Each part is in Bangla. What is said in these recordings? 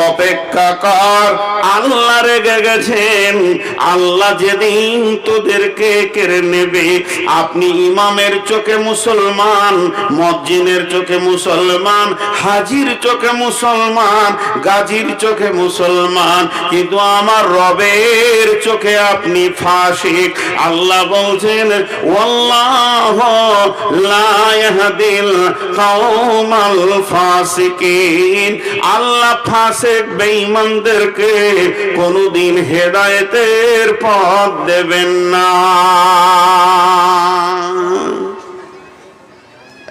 অপেক্ষা কর, আল্লাহ রেগে গেছেন। আল্লাহ যেদিন তোদেরকে কেড়ে নেবে, আপনি ইমামের চোখে মুসলমান, মুয়াজ্জিনের চোখে মুসলমান, হাজির চোখে মুসলমান, গাজীর চোখে মুসলমান, কিন্তু আমার রবের চোখে আপনি ফাসিক। আল্লাহ বলছেন ওয়াল্লাহু লা ইয়াহদিল কওমাল ফাসিকিন। আল্লাহ ফাসিক বেঈমানদেরকে কোনদিন হেদায়েতের পথ দেবেন না।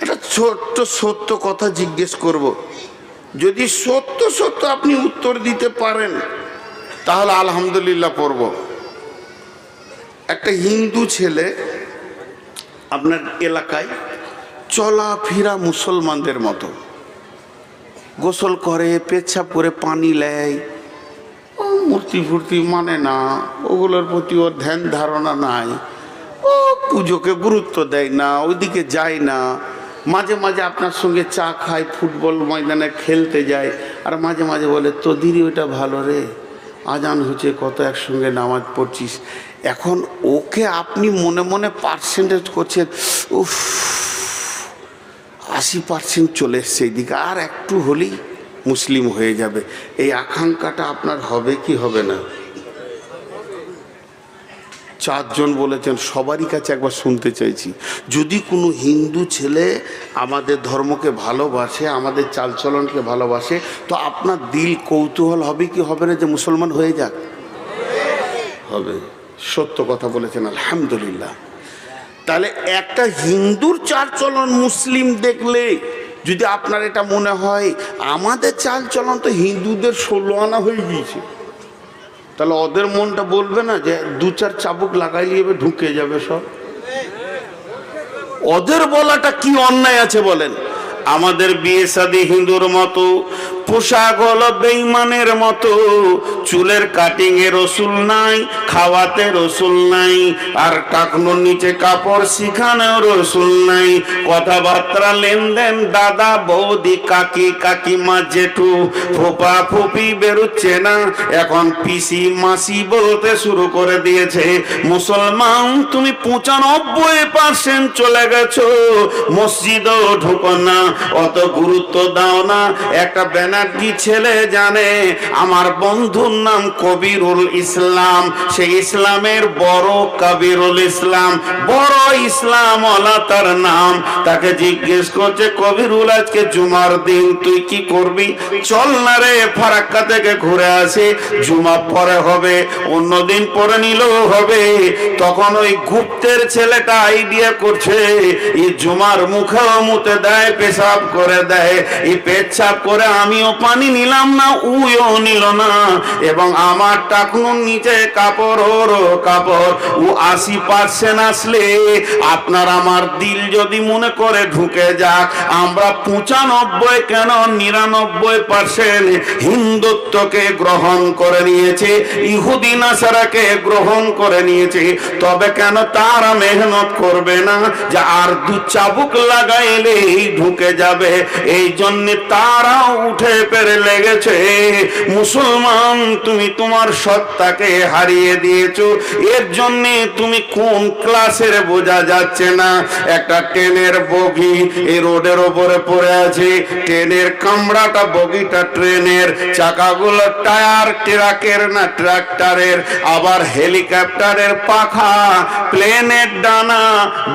একটা ছোট্ট সত্য কথা জিজ্ঞেস করব, যদি সত্য সত্য আপনি উত্তর দিতে পারেন তাহলে আলহামদুলিল্লাহ পড়ব। একটা হিন্দু ছেলে আপনার এলাকায় চলাফেরা মুসলমানদের মতো, গোসল করে, পেচ্ছাপ করে, পানি নেয়, মূর্তি ফুর্তি মানে না, ওগুলোর প্রতি ওর ধ্যান ধারণা নাই, ও পুজোকে গুরুত্ব দেয় না, ওইদিকে যায় না। মাঝে মাঝে আপনার সঙ্গে চা খায়, ফুটবল ময়দানে খেলতে যায়, আর মাঝে মাঝে বলে তোদেরই ওইটা ভালো রে, আজান হচ্ছে কত, একসঙ্গে নামাজ পড়ছিস। এখন ওকে আপনি মনে মনে পার্সেন্টেজ করছেন, উফ 80% চলে এসছে এইদিকে, আর একটু হলেই মুসলিম হয়ে যাবে। এই আকাঙ্ক্ষাটা আপনার হবে কি হবে না? 4 জন বলেছেন, সবারই কাছে একবার শুনতে চাইছি, যদি কোনো হিন্দু ছেলে আমাদের ধর্মকে ভালোবাসে, আমাদের চালচলনকে ভালোবাসে, তো আপনার দিল কৌতূহল হবে কি হবে না যে মুসলমান হয়ে যাক? হবে। সত্য কথা বলেছেন, আলহামদুলিল্লাহ। তাহলে একটা হিন্দুর চালচলন মুসলিম দেখলে যদি আপনার এটা মনে হয় আমাদের চালচলন তো হিন্দুদের 16 আনা হয়ে গিয়েছে, তাহলে ওদের মনটা বলবে না যে 2-4 চাবুক লাগাইলে ঢুকে যাবে সব? ওদের বলাটা কি অন্যায় আছে বলেন? আমাদের বিয়ে শাদী হিন্দুর মতো, পোশাক হলো বেঈমানের মতো, চুলের কাটিং এ রসুল নাই, খাওয়াতে রসুল নাই, আর টাকনোর নিচে কাপড় শিখানোর রসুল নাই, কথাবার্তা লেনদেন দাদা বৌদি কাকি কাকিমা জেঠু ফুপা ফুপি বেরোচ্ছে না, এখন পিসি মাসি বলতে শুরু করে দিয়েছে। মুসলমান তুমি 95% চলে গেছো, মসজিদও ঢুকো না, অত গুরুত্ব দাও না। একটা ব্যানার্জি ছেলে জানে আমার বন্ধুর নাম কবিরুল ইসলাম, সেই ইসলামের বড় কবিরুল ইসলাম, বড় ইসলাম ওয়ালা তার নাম। তাকে জিজ্ঞেস করছে, কবিরুল আজকে জুমার দিন তুই কি করবি? চল না রে ফারাক্কা থেকে ঘুরে আসি, জুমা পরে হবে, অন্যদিন পরে নিলেও হবে। তখন ওই গুপ্তের ছেলেটা আইডিয়া করছে, এই জুমার মুখেও মুতে দেয়, পেশাব করে দেয়, এই পেচ্ছাপ করে আমিও পানি নিলাম না, উইও নিল না, এবং আমার টাকনুর নিচে কাপড় ওরও কাপড়। ও 80% আসলে আপনার আমার দিল যদি মনে করে ঢুকে যাক, আমরা 95 কেন 99% হিন্দুত্বকে গ্রহণ করে নিয়েছে, ইহুদি নাসারাকে গ্রহণ করে নিয়েছে, তবে কেন তারা মেহনত করবে না যে আর 2 চাবুক লাগাইলেই ঢুকে যাবে? এই জন্য তারাও উঠে পেরে লেগেছে। মুসলমান তুমি তোমার সত্তাকে হারিয়ে দিয়েছো, এর জন্য তুমি কোন ক্লাসের বোঝা যাচ্ছে না। একটা ট্রেনের বগি এই রোডের ওপরে পড়ে আছে, ট্রেনের কামড়াটা বগিটা ট্রেনের, চাকাগুলো টায়ার ট্রাকের না ট্রাক্টরের, আবার হেলিকপ্টারের পাখা, প্লেনের ডানা,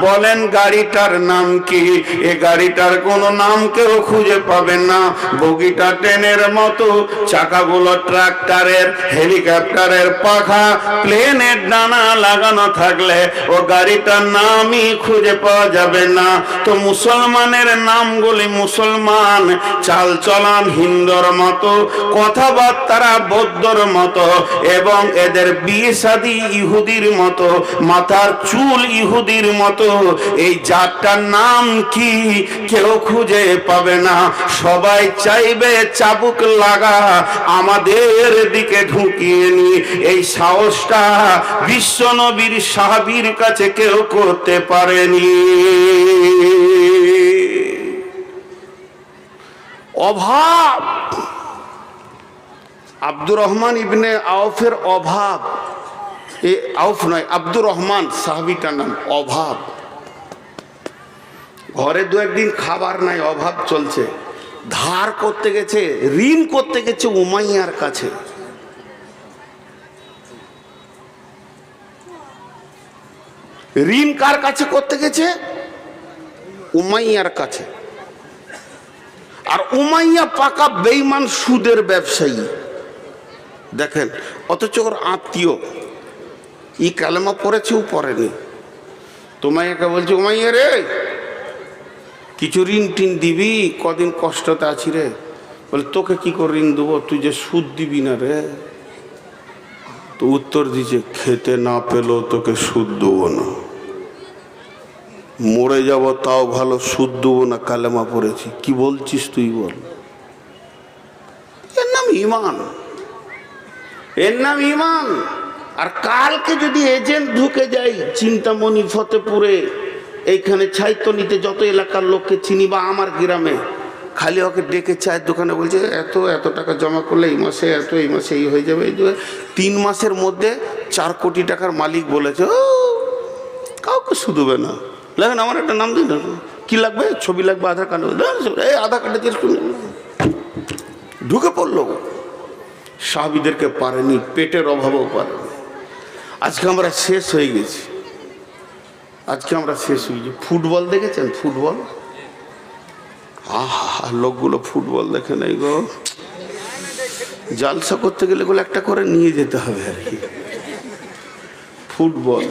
বলেন গাড়িটার নাম কি? এ গাড়িটার কোনো নাম কেউ খুঁজে পাবেন না। বগিটা ট্রেনের মতো, চাকাগুলো ট্রাক্টরের, হেলিকপ্টারের পাখা, প্লেনের ডানা লাগানো থাকলে ও গাড়িটার নামই খুঁজে পাওয়া যাবে না। তো মুসলমানের নামগুলি মুসলমান, চালচলন হিন্দুর মতো, কথাবার্তা বৌদ্ধর মতো, এবং এদের বিয়ে শাদী ইহুদির মতো, মাথার চুল ইহুদির মতো। এই জাতটার নাম কি কেউ খুঁজে পাবে না। সবাই চাইবে চাবুক লাগা আমাদের দিকে ঢুকিয়ে নি। এই সাহসটা বিশ্ব নবীর সাহাবীর কাছে কেউ করতে পারেনি। অভাব আব্দুর রহমান ইবনে আউফের অভাব, এ আউফ নয়, আব্দুর রহমান সাহাবীটার নাম, অভাব। ঘরে দু একদিন খাবার নাই, অভাব চলছে, ধার করতে গেছে, ঋণ করতে গেছে উমাইয়ার কাছে। ঋণ কার কাছে করতে গেছে? উমাইয়ার কাছে। আর উমাইয়া পাকা বেঈমান, সুদের ব্যবসায়ী। দেখেন, অথচ ওর আত্মীয়, ই কালেমা পড়েছে, ও পড়েনি। উমাইয়াকে বলছে, উমাইয়া রে, কিছু ঋণ টিন দিবি, কদিন কষ্টতে আছি রে। বলে, তোকে কি করে ঋণ দেবো, তুই যে সুদ দিবি না রে। তো উত্তর দিছে, খেতে না পেলেও তোকে সুদ দেবো না, মরে যাব তাও ভালো, সুদ দেবো না, কালেমা পড়েছি। কি বলছিস তুই, বল। এর নাম ঈমান, এর নাম ঈমান। আর কালকে যদি এজেন্ট ঢুকে যায় চিন্তামণি, ফতেপুরে, এইখানে ছাইতনিতে, যত এলাকার লোককে চিনি, বা আমার গ্রামে, খালি ওকে ডেকে চায়ের দোকানে বলছে, এত এত টাকা জমা করলে এই মাসে এত, এই মাসে এই হয়ে যাবে, এই 3 মাসের মধ্যে 4 কোটি টাকার মালিক বলেছে, ও কাউকে শুধবে না। দেখেন, আমার একটা নাম দিন, কি লাগবে, ছবি লাগবে, আধার কার্ড, এই আধার কার্ডে ঢুকে পড়লো। সাহাবীদেরকে পারেনি, পেটের অভাবও পারেনি। আজকে আমরা শেষ হয়ে গেছি, আজকে আমরা শেষ হয়ে গেছি। ফুটবল দেখেছেন? ফুটবল, আহা, লোকগুলো ফুটবল দেখে নাই গো। জালসা করতে গেলে গুলো একটা করে নিয়ে যেতে হবে আর কি। ফুটবল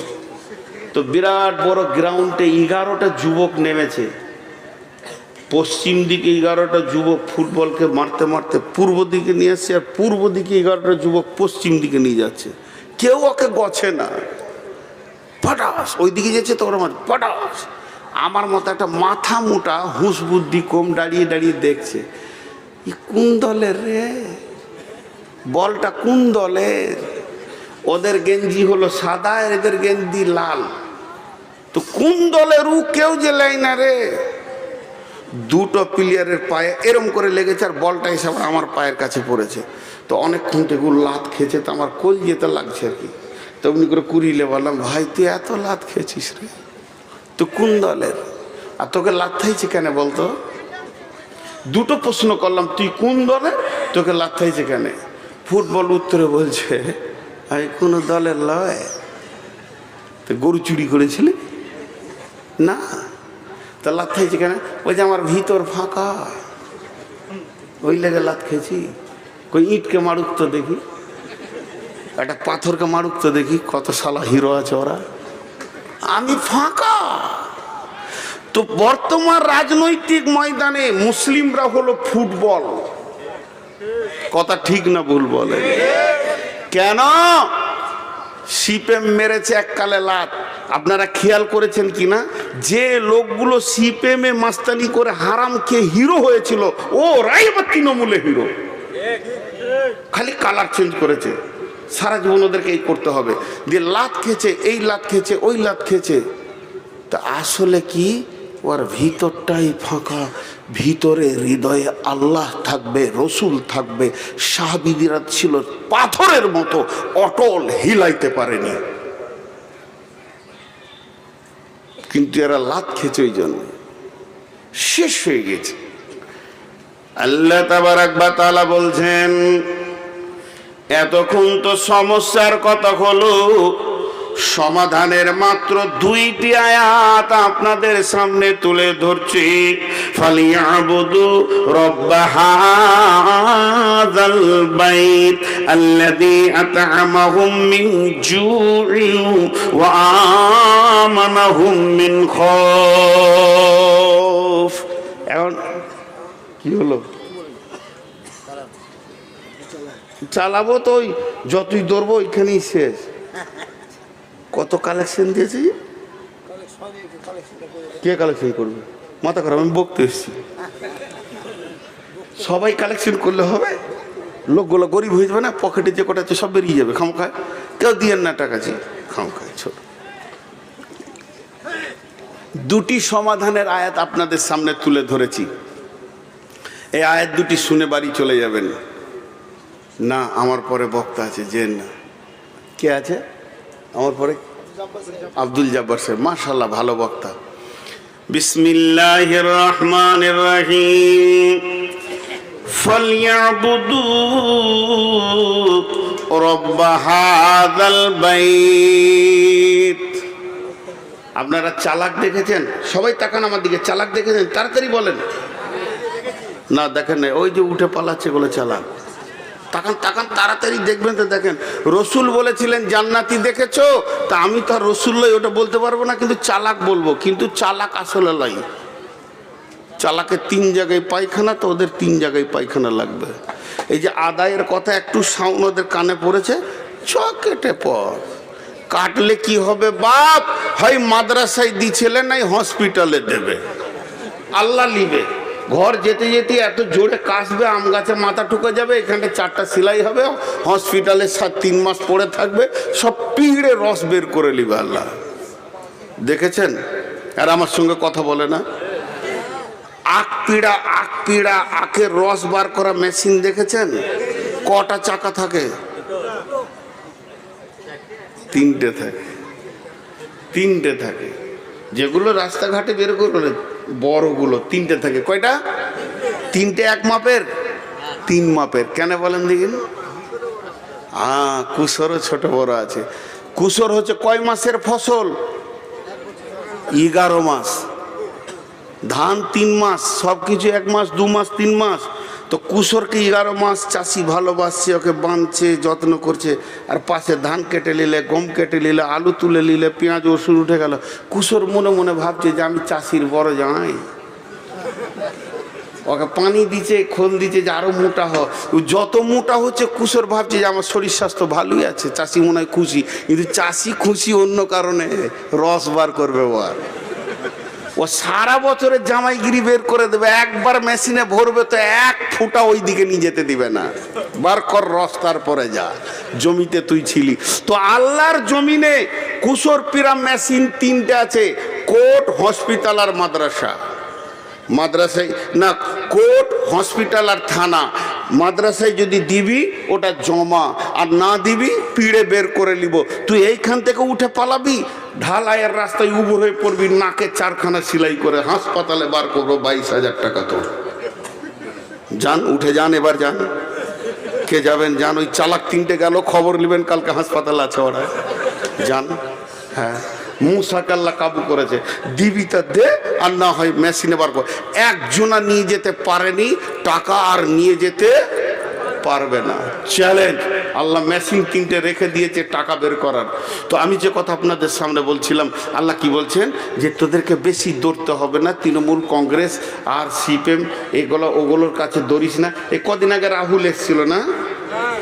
তো বিরাট বড় গ্রাউন্ডে 11টা যুবক নেমেছে। পশ্চিম দিকে 11টা যুবক ফুটবলকে মারতে মারতে পূর্ব দিকে নিয়ে আসছে, আর পূর্ব দিকে 11টা যুবক পশ্চিম দিকে নিয়ে যাচ্ছে। কেউ ওকে গছে না, পটাস ওই দিকে যাচ্ছে, তো ওরা পটাস। আমার মতো একটা মাথা মোটা, হুঁশ বুদ্ধি কম, দাঁড়িয়ে দাঁড়িয়ে দেখছে, কোন দলের রে, বলটা কোন দলের। ওদের গেঞ্জি হলো সাদা, এদের গেঞ্জি লাল, তো কোন দলের ও কেউ যে লাই না রে। দুটো প্লেয়ারের পায়ে এরম করে লেগেছে, আর বলটা এসে আমার পায়ের কাছে পড়েছে। তো অনেকক্ষণ থেকে লাত খেয়েছে, তো আমার কোল যেতে লাগছে আর কি। তো এমনি করে কুড়িলে বললাম, ভাই তুই এত লাত খেয়েছিস রে, তো কোন দলের, আর তোকে লাত খাইছে কেন বলতো। দুটো প্রশ্ন করলাম, তুই কোন দলের, তোকে লাত খাইছে কেন। ফুটবল উত্তরে বলছে, আমি কোনো দলের লয়। তো গরু চুরি করেছিলি না, তা লাত খাইছে কেন। ওই যে আমার ভিতর ফাঁকা, ওই লেগে লাত খেয়েছি। কই ইটকে মারুক তো দেখি, একটা পাথরকে মারুক তো দেখি, কত শালা হিরো আছে ওরা, আমি ফাঁকা। তো বর্তমান রাজনৈতিক ময়দানে মুসলিমরা হলো ফুটবল। কথা ঠিক না ভুল বলে? কেন? সিপিএম মেরেছে এককালে লাত। আপনারা খেয়াল করেছেন কিনা, যে লোকগুলো সিপিএমে মাস্তানি করে হারাম খেয়ে হিরো হয়েছিল, ও রাই বা তৃণমূলে হিরো, খালি কালার চেঞ্জ করেছে। সারা জীবন ওদেরকে এই করতে হবে, দিয়ে লাত খেয়েছে, এই লাত খেয়েছে, ওই লাত খেয়েছে। তা আসলে কি, ওর ভিতরটাই ফাঁকা, ভিতরে হৃদয়ে আল্লাহ থাকবে, রসুল থাকবে। সাহাবীরা ছিল পাথরের মতো অটল, হিলাইতে পারেনি, কিন্তু এরা লাত খেয়েছে, ওই জন্য শেষ হয়ে গেছে। আল্লাহ তাবারাক ওয়া তাআলা বলছেন, এতক্ষণ তো সমস্যার কথা হলো, সমাধানের মাত্র 2টি আয়াত আপনাদের সামনে তুলে ধরছি। ফালিয়াবুদু রাব্ব হাযাল বাইত আল্লাযী আত'আমাহুম মিন জু'ইন ওয়া আমানাহুম মিন খাউফ। এখন কি হলো, চালাবো তো, ওই যতই ধরবো ওইখানেই শেষ। কত কালেকশন দিয়েছে, কে কালেকশন করবে, মাথা খারাপ, আমি বকতে এসেছি। সবাই কালেকশন করলে হবে, লোকগুলো গরিব হয়ে যাবে না, পকেটে যে কটা আছে সব বেরিয়ে যাবে খামখায়। কেউ দিয়েন না টাকা, জি খামখায়। ছোট 2টি সমাধানের আয়াত আপনাদের সামনে তুলে ধরেছি। এই আয়াত 2টি শুনে বাড়ি চলে যাবেন, না, আমার পরে বক্তা আছে, যে না কে আছে আমার পরে? আব্দুল জব্বার সাহেব, মাশাআল্লাহ, ভালো বক্তা। বিসমিল্লাহির রহমানির রহিম। ফালইয়াবুদু রব্ব হাযাল বাইত। আপনারা চালাক দেখেছেন? সবাই তাকান আমার দিকে। চালাক দেখেছেন? তাড়াতাড়ি বলেন। না দেখেন না, ওই যে উঠে পালাচ্ছে এগুলো চালাক। তাকান তাকান, তাড়াতাড়ি দেখবেন তো। দেখেন, রসুল বলেছিলেন জান্নাতি দেখেছো, তা আমি তো আর রসুল লই, ওটা বলতে পারবো না, কিন্তু চালাক বলবো। কিন্তু চালাক আসলে লাই, চালাকের 3 জায়গায় পায়খানা, তো ওদের 3 জায়গায় পায়খানা লাগবে। এই যে আদায়ের কথা একটু সাউন্ড ওদের কানে পড়েছে, চকেটে পর কাটলে কি হবে বাপ? হয় মাদ্রাসায় দিছিলে, নাই হসপিটালে দেবে, আল্লাহ লিবে। ঘর যেতে যেতে এত জোরে কাশবে, আম গাছে মাথা ঠুকে যাবে, এখানে 4টা সেলাই হবে, হসপিটালে 3 মাস পড়ে থাকবে, সব পিঁড়ে রস বের করে নিবে আল্লাহ। দেখেছেন? আর আমার সঙ্গে কথা বলে না। আখ পিড়া আখের রস বার করা মেশিন দেখেছেন? কটা চাকা থাকে? 3টে থাকে। 3টে থাকে। যেগুলো রাস্তাঘাটে বের করে বড়গুলো 3টে থাকে। কয়টা? 3টে এক মাপের, 3 মাপের। কেন বলেন দেখিন? কুসরও ছোট বড় আছে। কুসর হচ্ছে কয় মাসের ফসল? 11 মাস। ধান 3 মাস, সব কিছু 1 মাস 2 মাস 3 মাস। তো কুসরকে 11 মাস চাষি ভালোবাসছে, ওকে বাঁধছে, যত্ন করছে। আর পাশে ধান কেটে নিলে, গম কেটে নিলে, আলু তুলে নিলে, পেঁয়াজ রসুন উঠে গেল। কুসর মনে মনে ভাবছে যে আমি চাষির বড় জামাই। ওকে পানি দিচ্ছে, খোল দিচ্ছে যে আরো মোটা হ। যত মোটা হচ্ছে কুসর ভাবছে যে আমার শরীর স্বাস্থ্য ভালোই আছে, চাষি মনে হয় খুশি। কিন্তু চাষি খুশি অন্য কারণে, রস বার করবে ও। আর ও সারা বছরের জামাইগিরি বের করে দেবে, একবার মেশিনে ভরবে তো 1 ফুটা ওই দিকে নিয়ে যেতে দিবে না। বার কর রস, তারপরে যা। জমিতে তুই ছিলি তো। আল্লাহর জমিনে কুসর পিরা মেশিন 3টে আছে, কোর্ট, হসপিটাল আর মাদ্রাসা। মাদ্রাসায় না, কোর্ট, হসপিটাল আর থানা। মাদ্রাসায় যদি দিবি ওটা জমা, আর না দিবি পিড়ে বের করে নিব। তুই এইখান থেকে উঠে পালাবি, ঢালাইয়ের রাস্তায় উবুর হয়ে পড়বি, নাকে 4খানা সেলাই করে হাসপাতালে বার করবো 22,000 টাকা তোর। যান, উঠে যান, এবার যান। কে যাবেন? যান। ওই চালাক 3টে গেল, খবর নেবেন কালকে হাসপাতালে আছে ওরা। যান। হ্যাঁ, মুসাকে আল্লাহ কাবু করেছে। দিবি তা দে, আর না হয় মেশিনে বার কর। একজনা নিয়ে যেতে পারেনি টাকা, আর নিয়ে যেতে পারবে না। চ্যালেঞ্জ। আল্লাহ মেশিন 3টে রেখে দিয়েছে টাকা বের করার। তো আমি যে কথা আপনাদের সামনে বলছিলাম, আল্লাহ কি বলছেন? যে তোদেরকে বেশি দৌড়তে হবে না, তৃণমূল, কংগ্রেস আর সিপিএম এগুলো ওগুলোর কাছে দৌড়িস না। এই কদিন আগে রাহুল এসেছিল না,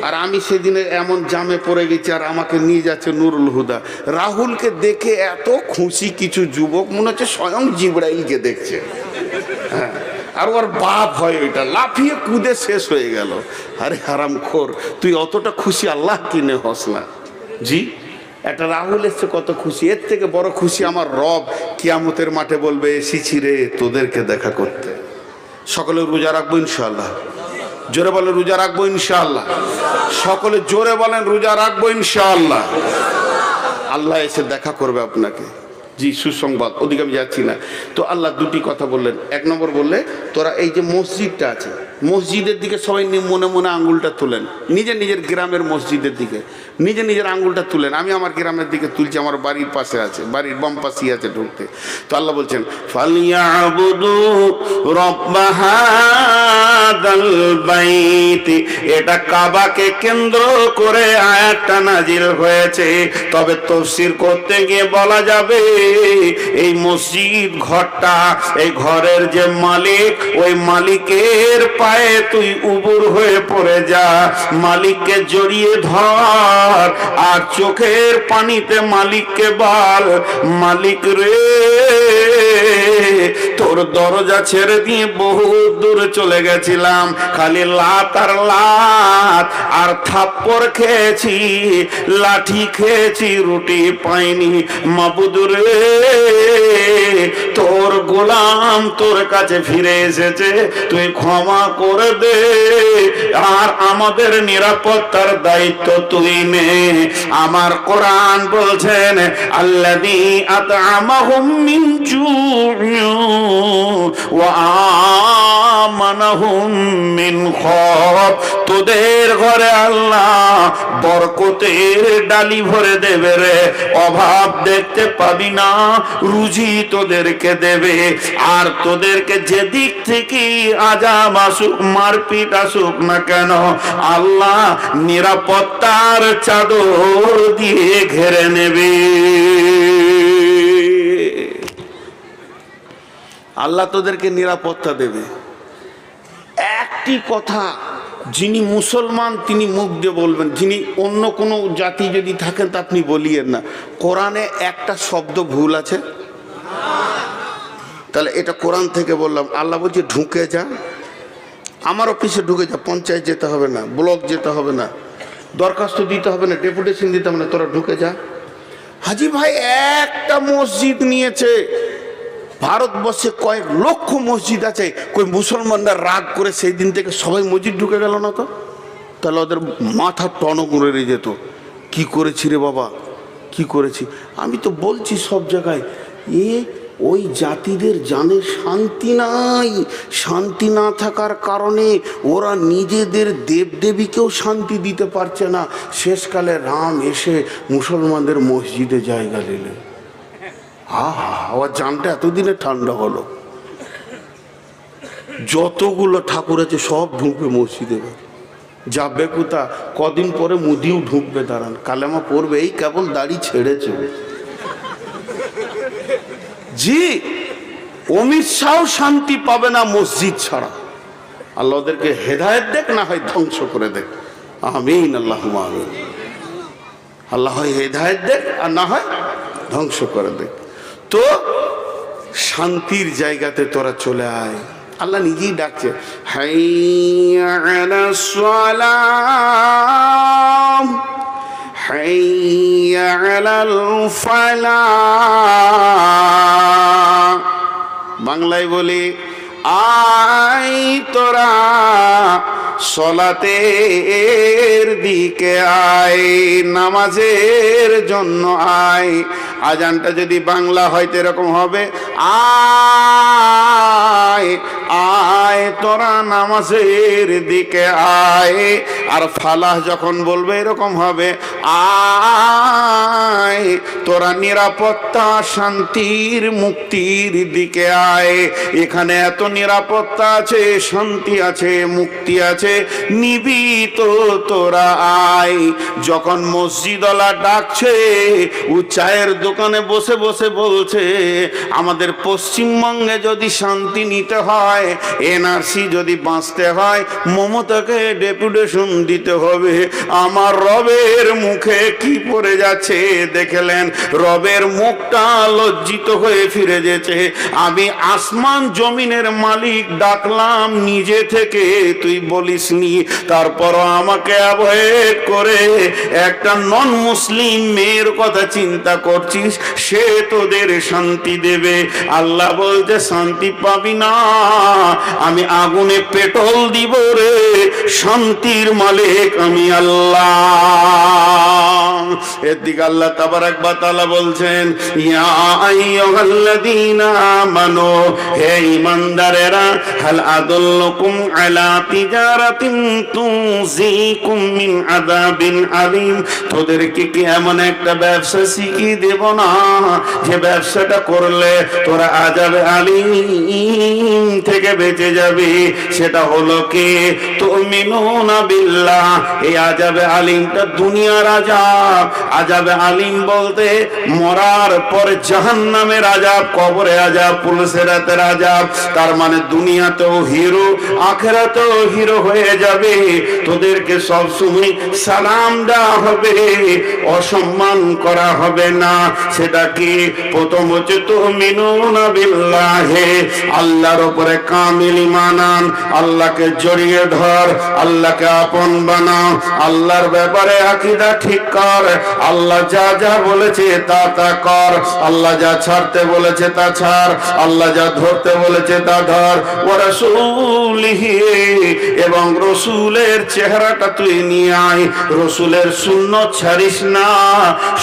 আর আমি সেদিনে এমন জামে পড়ে গেছি, আর আমাকে নিয়ে যাচ্ছে নুরুল হুদা। রাহুলকে দেখে এত খুশি কিছু যুবক, মনে হচ্ছে স্বয়ং জিবরাইলকে দেখছে। হ্যাঁ, আর ওর বাপ হয় ওইটা, লাফিয়ে কুদে শেষ হয়ে গেল। আরে হারামখোর, তুই অতটা খুশি আল্লাহ কিনে হস না। জি, একটা রাহুল এসছে, কত খুশি। এর থেকে বড় খুশি আমার রব কিয়ামতের মাঠে বলবে, এসেছি রে তোদেরকে দেখা করতে। সকলে রোজা রাখবো ইনশাআল্লাহ। জোরে বলেন রোজা রাখবো ইনশাআল্লাহ। সকলে জোরে বলেন রোজা রাখবো ইনশাআল্লাহ। আল্লাহ এসে দেখা করবে আপনাকে। জি, সুসংবাদ, ওদিকে আমি যাচ্ছি না। তো আল্লাহ 2টি কথা বললেন। 1 নম্বর বললে, তোরা এই যে মসজিদটা আছে, মসজিদের দিকে সবাই মনে মনে আঙ্গুলটা তুলেন। নিজের নিজের গ্রামের মসজিদের দিকে নিজের নিজের আঙ্গুলটা তুলেন। আমি আমার গ্রামের দিকে তুলছি, আমার বাড়ির পাশে আছে, বাড়ির বাম পাশেই আছে ঢুকতে। তো আল্লাহ বলছেন, ফালিয়াবুদু রব্ব হাযাল বাইত। এটা কাবাকে কেন্দ্র করে আয়াতটা নাজিল হয়েছে। তবে তাফসীর করতে গিয়ে বলা যাবে, এই মসজিদ ঘরটা, এই ঘরের যে মালিক, ওই মালিকের পায়ে তুই উবুর হয়ে পড়ে যা, মালিককে জড়িয়ে ধর, আর চোখের পানিতে মালিককে বল, মালিক রে, তোর দরজা ছেড়ে দিয়ে বহু দূরে চলে গেছিলাম, খালি লাত আর লাত, আর আর থাপ্পড় খেয়েছি, লাঠি খেয়েছি, রুটি পাইনি। মাবুদ রে, তোর গোলাম তোর কাছে ফিরে এসেছে, তুই ক্ষমা করে দে, আর আমাদের নিরাপত্তার দায়িত্ব তুই নে। আমার কোরআন বলছেন আল্লাযী আত'আমাহুম মিন জু'ইন ওয়া আমানাহুম মিন খওফ। তোদের ঘরে আল্লাহ বরকতের ডালি ভরে দেবে রে, অভাব দেখতে পাবি না, রুজি তোদেরকে দেবে। আর তোদেরকে যেদিক থেকে আযাব আসুক, মারপিট আসুক না কেন, আল্লাহ নিরাপত্তার চাদর দিয়ে ঘেরে নেবে। আল্লাহ তোদেরকে নিরাপত্তা দেবে। একটি কথা যিনি মুসলমান তিনি মুখ দিয়ে বলবেন, যিনি অন্য কোনো জাতি যদি থাকেন তা আপনি বলিয়েন না, কোরআনে একটা শব্দ ভুল আছে। তাহলে এটা কোরআন থেকে বললাম। আল্লাহ বলছে ঢুকে যা, আমার অফিসে ঢুকে যা, পঞ্চায়েত যেতে হবে না, ব্লক যেতে হবে না, দরখাস্ত দিতে হবে না, ডেপুটেশন দিতে হবে না, তোরা ঢুকে যা। হাজি ভাই একটা মসজিদ নিয়েছে, ভারতবর্ষে কয়েক লক্ষ মসজিদ আছে, কই মুসলমানরা রাগ করে সেই দিন থেকে সবাই মসজিদ ঢুকে গেল না তো? তাহলে ওদের মাথা টনক উড়ে যেত, কি করেছি রে বাবা, কি করেছি। আমি তো বলছি সব জায়গায়, ওই জাতিদের জানে শান্তি নাই, শান্তি না থাকার কারণে ওরা নিজেদের দেবদেবীকেও শান্তি দিতে পারছে না। শেষকালে রাম এসে মুসলমানদের মসজিদে জায়গা নিলেন। আমার জানটা এতদিনে ঠান্ডা হলো। যতগুলো ঠাকুর আছে সব ঢুকবে মসজিদে, যাবে কোথা, কদিন পরে মুদিও ঢুকবে, দাঁড়ান কালেমা পড়বে, এই কেবল দাড়ি ছেড়েছে। জি, অমিত শাহ শান্তি পাবে না মসজিদ ছাড়া। আল্লাহ ওদেরকে হেদায়েত দেখ, না হয় ধ্বংস করে দেখ। আমিন, আল্লাহুম্মা আমিন। আল্লাহ হয় হেদায়েত দেখ, আর না হয় ধ্বংস করে দেখ। তো শান্তির জায়গাতে তোরা চলে আয়। আল্লাহ নিজেই ডাকছে, হাইয়া আলাস সালাম, হাইয়া আলাল ফালাহ। বাংলায় বলি, আয় তোরা সলাতের দিকে আয়, নামাজের জন্য আয়। আজানটা যদি বাংলা হয়তো এরকম হবে, আয় আয় তোরা নামাজের দিকে আয়। আর ফালাহ যখন বলবে এরকম হবে, আয় তোরা নিরাপত্তা, শান্তির, মুক্তির দিকে আয়। এখানে এত নিরাপত্তা আছে, শান্তি আছে, মুক্তি আছে, নিবি তো তোরা আয়। যখন মসজিদওয়ালা ডাকছে, ও চায়ের দোকানে বসে বসে বলছে, আমাদের পশ্চিমবঙ্গে যদি শান্তি নিতে হয়, এনআরসি যদি বাঁচতে হয়, মমতাকে ডেপুটেশন দিতে হবে। আমার রবের মুখে কি পড়ে যাচ্ছে দেখলেন? রবের মুখটা লজ্জিত হয়ে ফিরে যেছে। আমি আসমান জমিনের মালিক ডাকলাম নিজে থেকে, তুই বলিসনি। তারপরও আমাকে অ্যাভয়েড করে একটা নন মুসলিম মেয়ের কথা চিন্তা করছিস, সে তোদের শান্তি দেবে। আল্লাহ বলতে শান্তি পাবি না, আমি আগুনে পেট্রোল দিব রে, শান্তির মালিক আমি আল্লাহ। এদিকে আল্লাহ তাবারাক ওয়া তাআলা বলছেন, ইয়া আইয়ুহাল্লাযীনা আমানু, হে ঈমানদারেরা, হাল আদুল্লুকুম আলা তিজারাতিন তুনজিকুম মিন আযাবিন আলীম। তোদেরকে কি এমন একটা ব্যবসা শিখিয়ে দেব না, যে ব্যবসাটা করলে তোরা আযাবে আলীম থেকে বেঁচে যাবে? সেটা হলো কি? তুমিনুনা বিল্লাহ। এই আযাবে আলীমটা দুনিয়ার আযাব, আযাবে আলিম বলতে মরার পরে জাহান্নামের আযাব, কবরে আযাব, পুলসিরাতের আযাব। তার মানে দুনিয়াতেও হিরো, আখিরাতেও হিরো হয়ে যাবে। তোদেরকে সব সময় সালাম দেওয়া হবে, অসম্মান করা হবে না। সেটা কি? প্রথম হচ্ছে তুমিনুনা বিল্লাহি, আল্লাহর উপরে কামিল ঈমান আন, আল্লাহকে জড়িয়ে ধর, আল্লাহকে আপন বানাও, আল্লাহর ব্যাপারে আকীদা ঠিক কর, আল্লাহ যা যা বলেছে তা তা কর, আল্লাহ যা ছাড়তে বলেছে তা ছাড়, আল্লাহ যা ধরতে বলেছে তা ধর। ওয়া রাসূলিহি, এবং রসুলের চেহারাটা তুই নিয়ে আয়, রসুলের সুন্নত ছাড়িস না।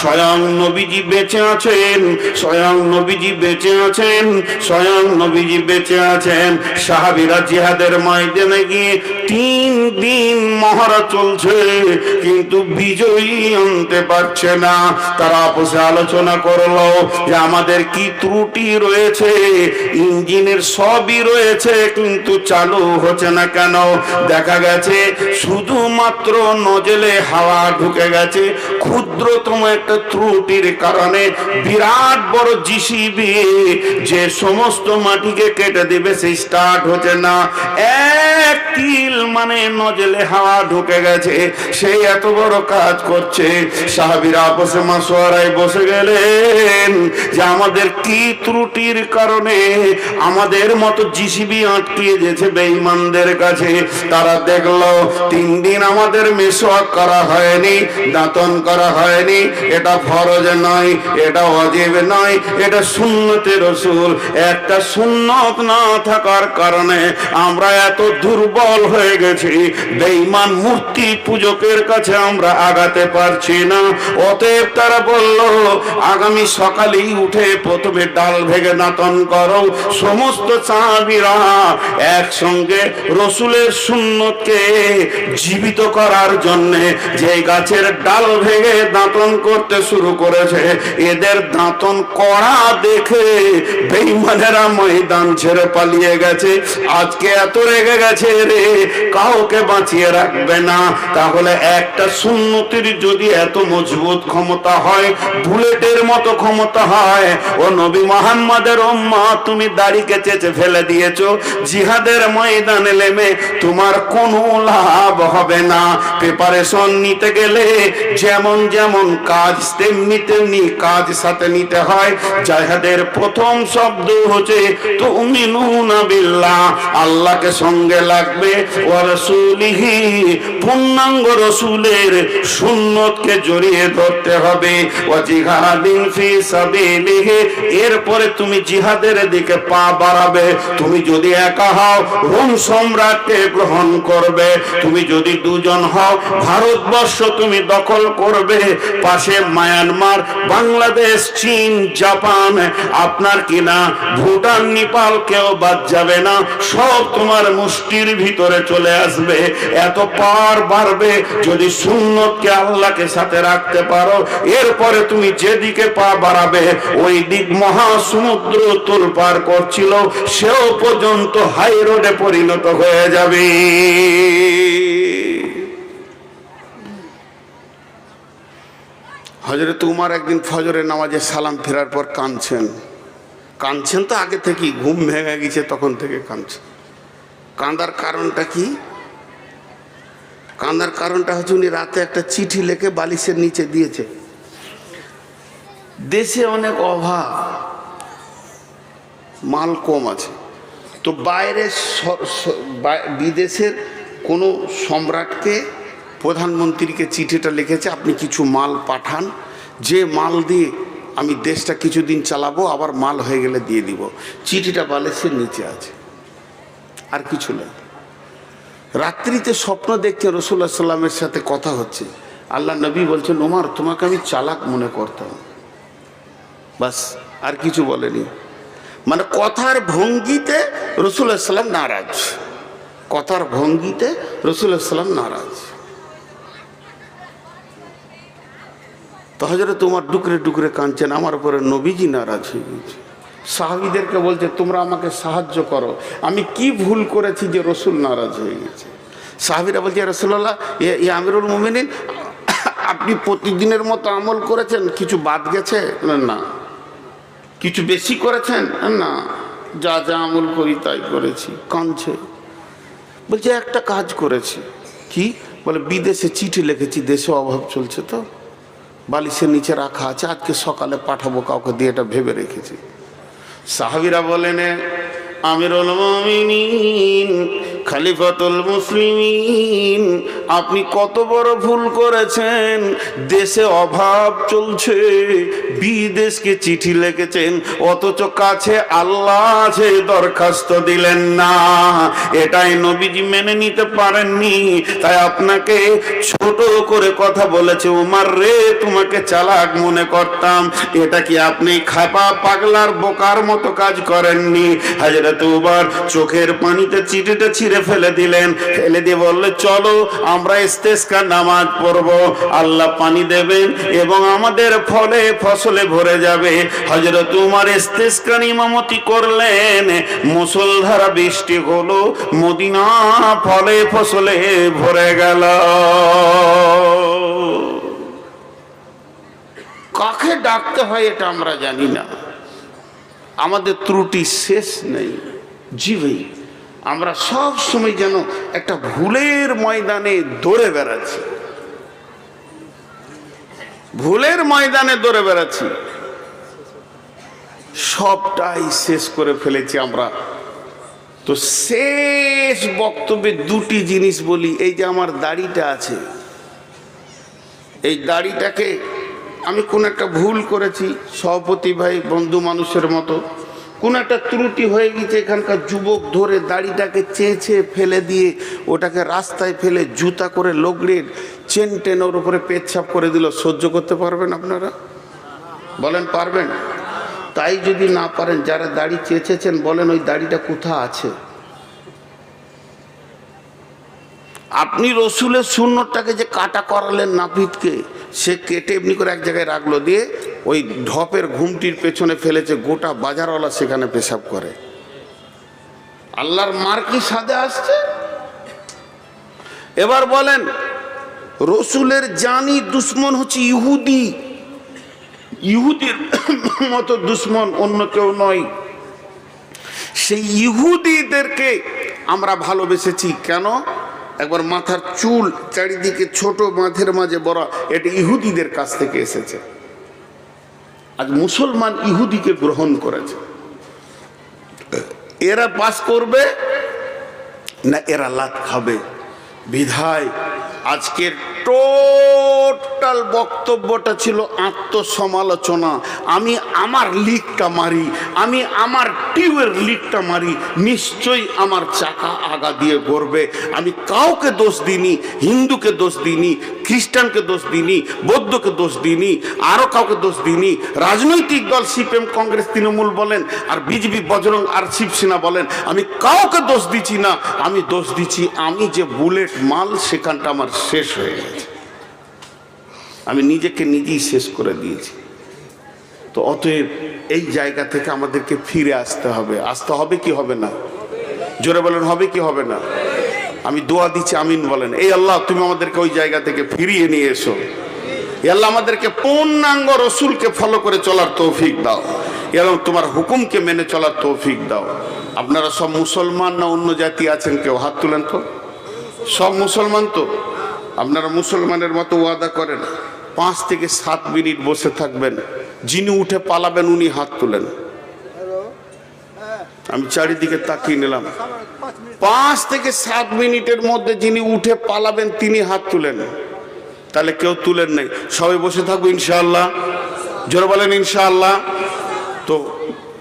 স্বয়ং নবীজি বেঁচে আছেন, স্বয়ং নবীজি বেঁচে আছেন, স্বয়ং নবীজি বেঁচে আছেন। সাহাবীরা জিহাদের ময়দানে গিয়ে 3 দিন মহড়া চলছে, কিন্তু বিজয়ী আনতে পারছে না। তারা আপসে আলোচনা করলো যে আমাদের কি ত্রুটি রয়েছে, ইঞ্জিনের সবই রয়েছে কিন্তু চালু হচ্ছে না কেন? দেখা গেছে শুধুমাত্র নজলে হাওয়া ঢুকে গেছে, ক্ষুদ্রতম একটা ত্রুটির কারণে বিরাট বড় জিসিবি যে সমস্ত মাটিকে কেটে দিবে সেই স্টার্ট হচ্ছে না। এক তিল মানে নজলে হাওয়া ঢুকে গেছে, সেই এত বড় কাজ করছে। সাহাবীরা আপসে মাশওয়ারায় বসে গেলেন যে আমাদের কি ত্রুটির কারণে আমাদের মতো জিসিবি আটকিয়ে গেছে বেঈমানদের কাছে। তারা দেখলো 3 দিন আমাদের মিসওয়াক করা হয়নি, দাঁতন করা হয়নি। এটা ফরজ নয়, এটা ওয়াজিব নয়, এটা সুন্নতে রাসূল। একটা সুন্নত না থাকার কারণে আমরা এত দুর্বল হয়ে গেছি, বেঈমান মূর্তি পূজকের কাছে আমরা আগাতে পারছি না। অতএব তারা বলল আগামী সকালেই উঠে প্রথমে ডাল ভেঙে দাঁতন করো। সমস্ত সাহাবীরা একসঙ্গে রসুলের সুন্নতকে জীবিত করার জন্য যে গাছের ডাল ভেঙে দাঁতন করতে শুরু করেছে, এদের দাঁতন করা দেখে বেঈমানেরা ময়দান ছেড়ে পালিয়ে গেছে। আজকে এত রেগে গেছে রে, কাউকে বাঁচিয়ে রাখবে না। তাহলে একটা সুন্নতির যদি এত মজবুত ক্ষমতা হয়, বুলেটের মতো ক্ষমতা হয়, ও নবী মুহাম্মাদের উম্মত, তুমি দাড়িকে চেঁচে ফেলে দিয়েছো, জিহাদের ময়দানে নেমে তোমার কোনো লাভ হবে না। প্রিপারেশন নিতে গেলে যেমন যেমন কাজ তেমনি তেমনি কাজ সাথে নিতে হয়। জিহাদের প্রথম শব্দ হচ্ছে তুমিনুনা বিল্লাহ, আল্লাহকে সঙ্গে লাগবে, ওয়া রাসূলিহি, পূর্ণাঙ্গ রসুলের সুন্নতকে জড়িয়ে ধরতে হবে, ওয়া জিহাদিন ফি সাবিলিহি, এরপরে তুমি জিহাদের দিকে পা বাড়াবে। তুমি যদি একা হও রোম সম্রাটকে গ্রহণ করবে, তুমি যদি 2 জন হও ভারতবর্ষ তুমি দখল করবে, পাশে মায়ানমার, বাংলাদেশ, চীন, জাপান, আপনার কিনা ভুটান, নেপাল কেউ বাদ যাবে না, সব তোমার মুষ্টির ভিতরে চলে আসবে। এত পার বাড়বে যদি সুন্নতকে আল্লাহকে সাথে রাখতে পারো। এরপরে তুমি যেদিকে পা বাড়াবে ওই দিক মহাসমুদ্র তোলপাড় করছিল, সেও পর্যন্ত হাই রোডে পরিণত হয়ে যাবে। হযরত উমর একদিন ফজরের নামাজে সালাম ফেরার পর কাঁদছেন তো আগে থেকেই, ঘুম ভেঙে গেছে তখন থেকে কাঁদছেন। কাঁদার কারণটা কি? কাঁদার কারণটা হচ্ছে উনি রাতে একটা চিঠি লিখে বালিশের নিচে দিয়েছে। দেশে অনেক অভাব, মাল কম আছে, তো বাইরে বিদেশের কোনো সম্রাটকে, প্রধানমন্ত্রীকে চিঠিটা লিখেছে আপনি কিছু মাল পাঠান, যে মাল দিয়ে আমি দেশটা কিছুদিন চালাবো, আবার মাল হয়ে গেলে দিয়ে দিব। চিঠিটা বালিশের নিচে আছে, আর কিছু নেই। রাত্রিতে স্বপ্ন দেখছে রাসূলুল্লাহ সাল্লাল্লাহু আলাইহি ওয়াসাল্লামের সাথে কথা হচ্ছে। আল্লাহ নবী বলছেন ওমর তোমাকে আমি চালাক মনে করতাম, বাস, আর কিছু বলেনি। মানে কথার ভঙ্গিতে রাসূলুল্লাহ সাল্লাল্লাহু আলাইহি ওয়াসাল্লাম নারাজ, কথার ভঙ্গিতে রাসূলুল্লাহ সাল্লাল্লাহু আলাইহি ওয়াসাল্লাম নারাজ। তো হযরত উমর ডুকরে ডুকরে কাঁদছেন, আমার উপরে নবীজি নারাজ হয়ে গেছে। সাহাবীদেরকে বলছে তোমরা আমাকে সাহায্য করো, আমি কি ভুল করেছি যে রাসূল নারাজ হয়ে গেছে। সাহাবীরা বলছে ইয়া রাসূলুল্লাহ, ইয়া আমিরুল মুমিনিন, আপনি প্রতিদিনের মতো আমল করেছেন, কিছু বাদ গেছে না? কিছু বেশি করেছেন না? যা যা আমল করি তাই করেছি। কাঁদছে, বলছে একটা কাজ করেছি। কি? বলে বিদেশে চিঠি লিখেছি, দেশে অভাব চলছে তো, বালিশের নিচে রাখা আছে, আজকে সকালে পাঠাবো কাউকে দিয়ে, এটা ভেবে রেখেছি। সাহাবীরা বলেন, আমিরুল মুমিনিন, খলিফাতুল মুসলিমিন, আপনি কত বড় ভুল করেছেন। দেশে অভাব চলছে, বিদেশকে চিঠি লিখেছেন, অথচ কাছে আল্লাহ আছে, দরখাস্ত দিলেন না। এটাই নবীজি মেনে নিতে পারেননি, তাই আপনাকে ছোট করে কথা বলেছে। উমার রে, তোমাকে চালাক মনে করতাম, এটা কি আপনি খাপা পাগলার বোকার মতো কাজ করেননি? হযরত উমর চোখের পানিতে চিঠিটা ছিঁড়ে ফেলে দিলেন, ফেলে দিয়ে বললে, চলো আমরা ইস্তেসকা নামাজ পড়বো, আল্লাহ পানি দেবেন এবং আমাদের ফলে ফসলে ভরে যাবে। হযরত উমর ইস্তেসকার ইমামতি করলেন, মুষলধারা বৃষ্টি হলো, মদিনা ফলে ফসলে ভরে গেল। কাকে ডাকতে হয় এটা আমরা জানি না, আমাদের ত্রুটি শেষ নেই। জি ভাই, আমরা সব সময় যেন একটা ভুলের ময়দানে দৌড়ে বেড়াচ্ছি, ভুলের ময়দানে দৌড়ে বেড়াচ্ছি। সবটাই শেষ করে ফেলেছি আমরা। তো শেষ বক্তব্যে দুটি জিনিস বলি। এই যে আমার দাড়িটা আছে, এই দাড়িটাকে আমি কোন একটা ভুল করেছি, সভাপতি ভাই বন্ধু মানুষের মতো কোন একটা ত্রুটি হয়ে গেছে, এখানকার যুবক ধরে দাড়িটাকে চেঁচে ফেলে দিয়ে ওটাকে রাস্তায় ফেলে জুতা করে লগড়ে চেন টেনে ওর উপরে পেচ্ছাপ করে দিল। সহ্য করতে পারবেন আপনারা? বলেন পারবেন? তাই যদি না পারেন, যারা দাড়ি চেঁচেছেন বলেন ওই দাড়িটা কোথা আছে? আপনি রসুলের সুন্নতটাকে যে কাটা করালেন নাপিতকে, সে কেটে এমনি করে এক জায়গায় রাখলো, দিয়ে ওই ঢপের ঘুমটির পেছনে ফেলেছে, গোটা বাজারওয়ালা সেখানে পেশাব করে। আল্লাহর মার কি সাদে আসছে? এবার বলেন, রসুলের জানি দুশ্মন হচ্ছে ইহুদি, ইহুদির মতো দুশ্মন অন্য কেউ নয়। সেই ইহুদিদেরকে আমরা ভালোবেসেছি কেন? একবার মাথার চুল চারিদিকে ছোট, মাঝের মাঝে বড়, এটা ইহুদিদের কাছ থেকে এসেছে। আজ মুসলমান ইহুদিকে গ্রহণ করেছে। এরা পাস করবে না এরা লাত খাবে? বিধায় আজকের টোটাল বক্তব্যটা ছিল আত্মসমালোচনা। আমি আমার লিকটা মারি, আমি আমার টিউবের লিকটা মারি, নিশ্চয়ই আমার চাকা আগা দিয়ে গড়বে। আমি কাউকে দোষ দিইনি, হিন্দুকে দোষ দিইনি, খ্রিস্টানকে দোষ দিইনি, বৌদ্ধকে দোষ দিইনি, আরও কাউকে দোষ দিইনি। রাজনৈতিক দল সিপিএম, কংগ্রেস, তৃণমূল বলেন, আর বিজেপি, বজরং আর শিবসেনা বলেন, আমি কাউকে দোষ দিচ্ছি না। আমি দোষ দিচ্ছি আমি যে বুলেট মাল, সেখানটা আমার শেষ হয়ে গেছে, আমি নিজেকে নিজেই শেষ করে দিয়েছি। তো অতএব এই জায়গা থেকে আমাদেরকে ফিরে আসতে হবে। আসতে হবে কি হবে না? জোরে বলেন, হবে কি হবে না? আমি দোয়া দিচ্ছি, আমিন বলেন। এই আল্লাহ, তুমি আমাদেরকে ওই জায়গা থেকে ফিরিয়ে নিয়ে এসো। এই আল্লাহ, আমাদেরকে পূর্ণাঙ্গ রসুলকে ফলো করে চলার তৌফিক দাও এবং তোমার হুকুমকে মেনে চলার তৌফিক দাও। আপনারা সব মুসলমান না অন্য জাতি আছেন? কেউ হাত তুলেন তো। সব মুসলমান তো? আপনারা মুসলমানের মতো ওয়াদা করেন 5 থেকে 7 মিনিট বসে থাকবেন, যিনি উঠে পালাবেন উনি হাত তুলেন। আমি চারিদিকে তাকিয়ে নিলাম, 5 থেকে 7 মিনিটের মধ্যে যিনি উঠে পালাবেন তিনি হাত তুলেন। তাহলে কেউ তুলেন নাই, সবাই বসে থাকবো ইনশাআল্লাহ। জোরে বলেন ইনশাআল্লাহ। তো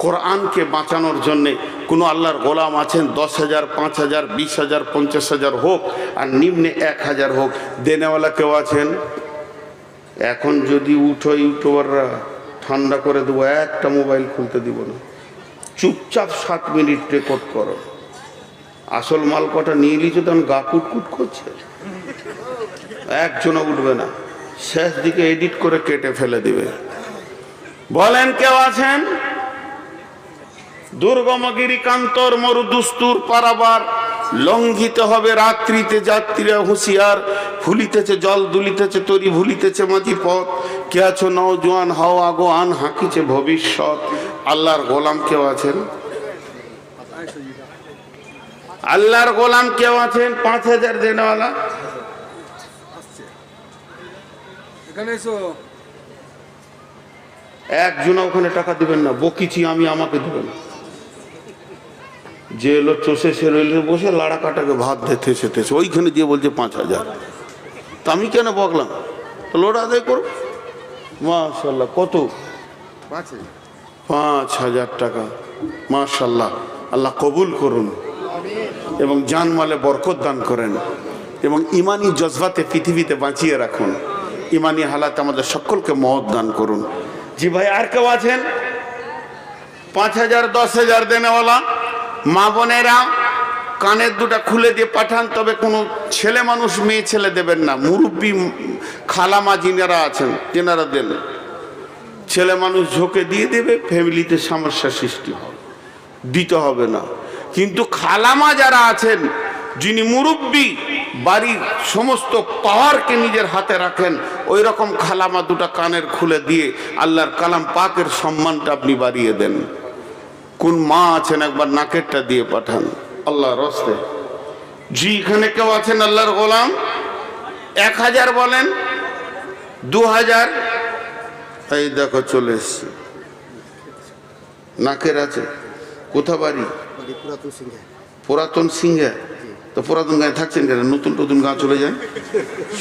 কোরআনকে বাঁচানোর জন্যে কোনো আল্লাহর গোলাম আছেন, 10,000, 5,000, 20,000, 50,000 হোক, আর নিম্নে 1,000 হোক, দেনেওয়ালা কেউ আছেন? এখন যদি উঠো ইউটিউবাররা, ঠান্ডা করে দেবো, একটা মোবাইল খুলতে দিব না, চুপচাপ 7 মিনিট রেকর্ড করো। আসল মাল কটা নিয়ে নিয়েছে, তখন গা কুটকুট করছে, একজনও উঠবে না, শেষ দিকে এডিট করে কেটে ফেলে দিবে। বলেন কেউ আছেন? দুর্গমগিরি কান্তর মরু দুস্তুর পারাবার লঙ্ঘিত হবে রাত্রিতে, যাত্রীরা হুঁশিয়ার, ফুলিতেছে জল দুলিতেছে তরি ভুলিতেছে মাঝি পথ, কে আছো নওজোয়ান হও আগোয়ান, হাঁকিছে ভবিষ্যৎ। আল্লাহর গোলাম কেউ আছেন? আল্লাহর গোলাম কেউ আছেন 5,000 দেনেওয়ালা? একজন ওখানে টাকা দিবেন না, বকিছি আমি, আমাকে দিবেন। যে এলো চষে সে রইলে বসে লাড়া কাটাকে ভাত দিতে সেতেছে, ওইখানে দিয়ে বলছে 5,000। তা আমি কেন বকলাম? তো লোড আদায় করো। মাশাল্লাহ, কত? 5,000 টাকা। মাশাল্লাহ, আল্লাহ কবুল করুন এবং জানমালে বরকত দান করেন এবং ইমানি জজবাতে পৃথিবীতে বাঁচিয়ে রাখুন। ইমানি হালাতে আমাদের সকলকে মহৎ দান করুন। জি ভাই, আর কেউ আছেন? 5,000 10,000 দেনেওয়ালা মা বোনেরা কানের দুটা খুলে দিয়ে পাঠান, তবে কোনো ছেলে মানুষ মেয়ে ছেলে দেবেন না। মুরব্বী খালামা যিনারা আছেন তেনারা দেন। ছেলে মানুষ ঝোঁকে দিয়ে দেবে, ফ্যামিলিতে সমস্যা সৃষ্টি হবে, দিতে হবে না। কিন্তু খালামা যারা আছেন, যিনি মুরব্বী, বাড়ির সমস্ত পাওয়ারকে নিজের হাতে রাখেন, ওই রকম খালামা দুটা কানের খুলে দিয়ে আল্লাহর কালাম পাকের সম্মানটা আপনি বাড়িয়ে দেন। কোন মা আছেন একবার নাকেরটা দিয়ে পাঠান আল্লাহর রাস্তে। জি, এখানে কেউ আছেন আল্লাহর গোলাম? 1,000 বলেন, 2,000? এই দেখো চলে এসছে। নাকের আছে? কোথা বাড়ি? পুরাতন সিংহে। তো পুরাতন গায়ে থাকছেন কেন? নতুন নতুন গাঁ চলে যায়,